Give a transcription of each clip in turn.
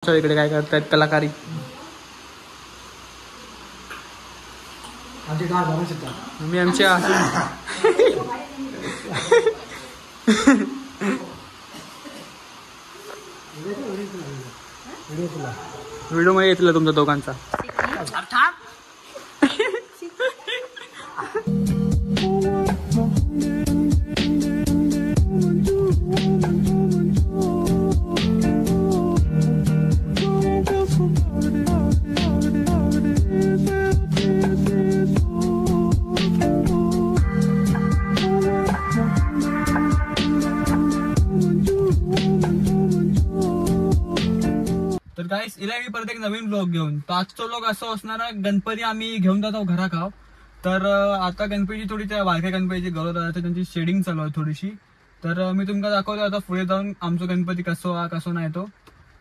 इकडे काय करतायत कलाकारी. मी आमच्या व्हिडिओ मध्ये येतला तुमच्या दोघांचा. तर गाईस इला मी परत एक नवीन ब्लॉग घेऊन. तर आजचा ब्लॉग असं असणार आहे, गणपती आम्ही घेऊन जातो घराखाव. तर आता गणपती थोडी त्या बारक्या गणपतीची गौरव त्यांची शेडिंग चालू आहे थोडीशी. तर मी तुम्हाला दाखवतो आता पुढे जाऊन आमचा गणपती कसं नाही तो,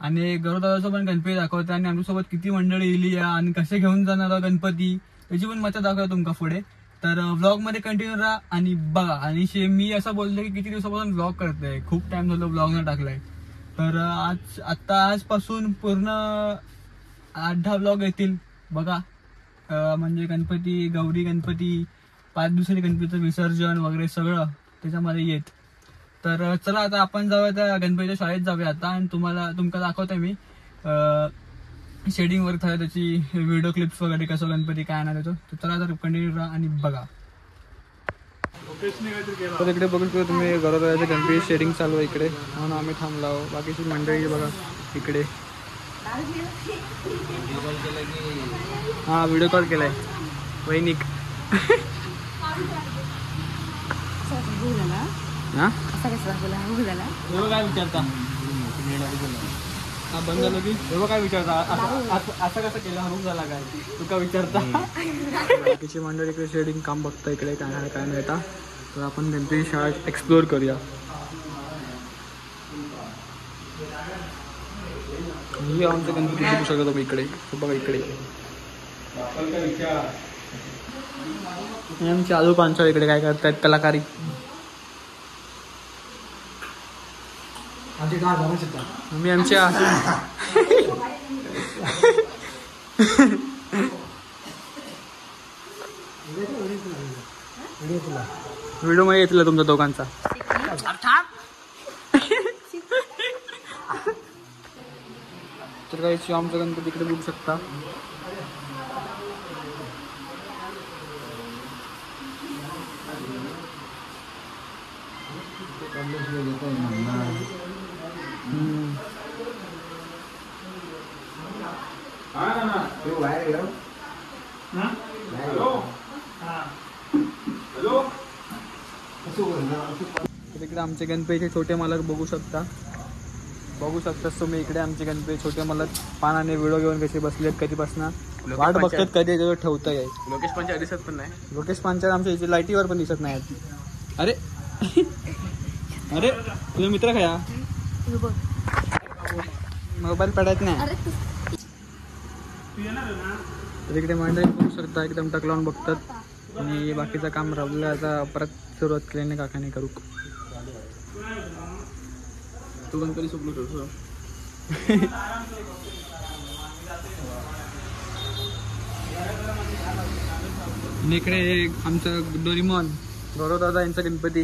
आणि गौरवदादाचा पण गणपती दाखवतो आणि आमच्यासोबत किती मंडळी येली आणि कसे घेऊन जाणार गणपती याची पण मजा दाखवतो तुमका पुढे. तर ब्लॉग मध्ये कंटिन्यू राहा आणि बघा. आणि मी असं बोलतो की किती दिवसापासून ब्लॉग करतोय, खूप टाइम झालो ब्लॉग न टाकलाय. तर आजपासून पूर्ण 8-10 ब्लॉग येतील बघा. म्हणजे गणपती, गौरी गणपती, 5 दिवसांनी गणपतीचं विसर्जन वगैरे सगळं त्याच्यामध्ये येत. तर चला आता आपण जाऊया त्या गणपतीच्या शाळेत जाऊया आता, आणि तुमका दाखवतोय मी शेडिंग वगैरे त्याची व्हिडिओ क्लिप्स वगैरे कसं गणपती काय आणणार येतो. तर चला आता कंटिन्यू राहा आणि बघा. तर इकडे बघू शकतो तुम्ही गौरवदादाच्या गणपती शेडिंग चालू आहे इकडे, म्हणून आम्ही थांबलो. बाकीची मंडळी बघा इकडे. हा व्हिडिओ कॉल केलाय वैनिक. काय विचारता हा बंद झालं की काय विचारता असं कसं केलं हरूक झाला काय तू का विचारता. बाकीची मंडळी इकडे शेडिंग काम बघता इकडे काय नाही काय मिळता. तर आपण गणपती शाळेत एक्सप्लोर करूया. ही आमचं गणपती बघू शकतो इकडे. बघा इकडे आमचे आजू पांचाळ इकडे काय करतायत कलाकारी. मी आमच्या व्हिडिओ मध्ये येतला तुमच्या दोघांचा. तर काही आमचा गणपती इकडे बघू शकता. इकडे आमचे गणपतीचे छोटे मालक बघू शकता तुम्ही. इकडे आमचे गणपती छोटे मालक पानाने व्हिडिओ घेऊन कसे बसलेत कधीपासून वाट बघतात कधी ठेवता येईल. लोकेश पांचाळ दिसत पण नाही. लोकेश पांचाळ आमच्या इथे लाईटीवर पण दिसत नाही. अरे अरे तुझा मित्र काय मोबाईल पडायच नाही. इकडे मंडळी बघू शकता एकदम टक लावून बघतात, आणि बाकीचं काम राबलं. आता परत सुरुवात केल्याने काकाने करू. तू गणपती स्वप्न करतो. इकडे आमचं डोरेमॉन गौरवदादा यांचा गणपती.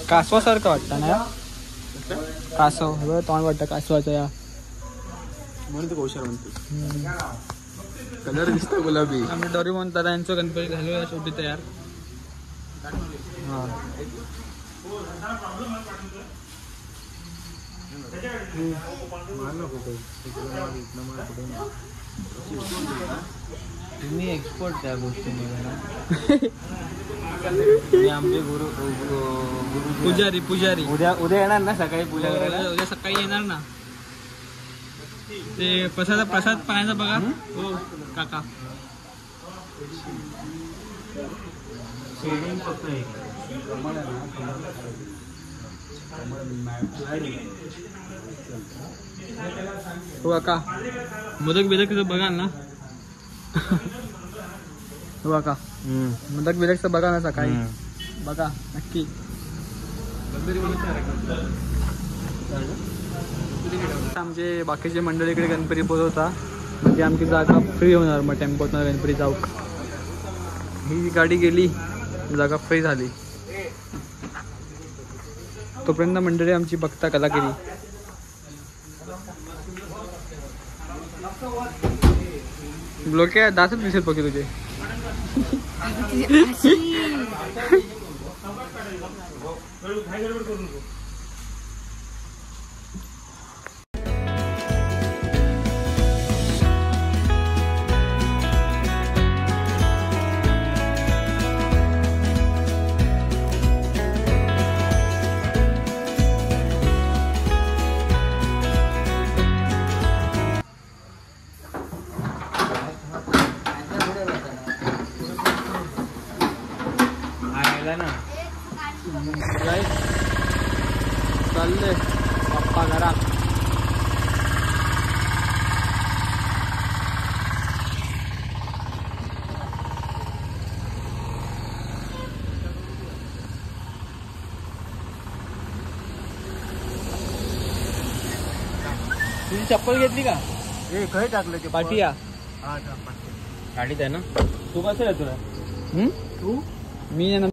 कासवासारखं वाटतं ना या. कासव तोंड वाटतं कासवाचं या म्हणून कौशल म्हणतो. कलर दिसतो गुलाबी. आम्ही डोरेमॉन दादा यांचं गणपती झालेला शेवटी तयार. हा तुम्ही एक्सपर्ट त्या गोष्टीने. आमचे गुरु पुजारी उद्या येणार ना सकाळी पूजा करायला. उद्या सकाळी येणार ना. ते प्रसाद पाहायचा बघा. हो काका हो काका मोदक बिदक बघाल ना. हो काका मोदक बिदक बघा ना सकाळी बघा नक्की. आमचे बाकीचे मंडळी इकडे गणपती बोलवता म्हणजे आमची जागा फ्री होणार. मग टेम्पोतनं गणपती जाऊ. ही गाडी गेली जागा फ्री झाली. तोपर्यंत मंडळी आमची बघता कलागिरी. ब्लॉक दातच दिसेल बघे तुझे. चालले बाप्पा घरात. तुझी चप्पल घेतली का? हे खय टाकलं ते पाटिया गाडीत आहे ना. तू कसं आहे तुला? तू मी ना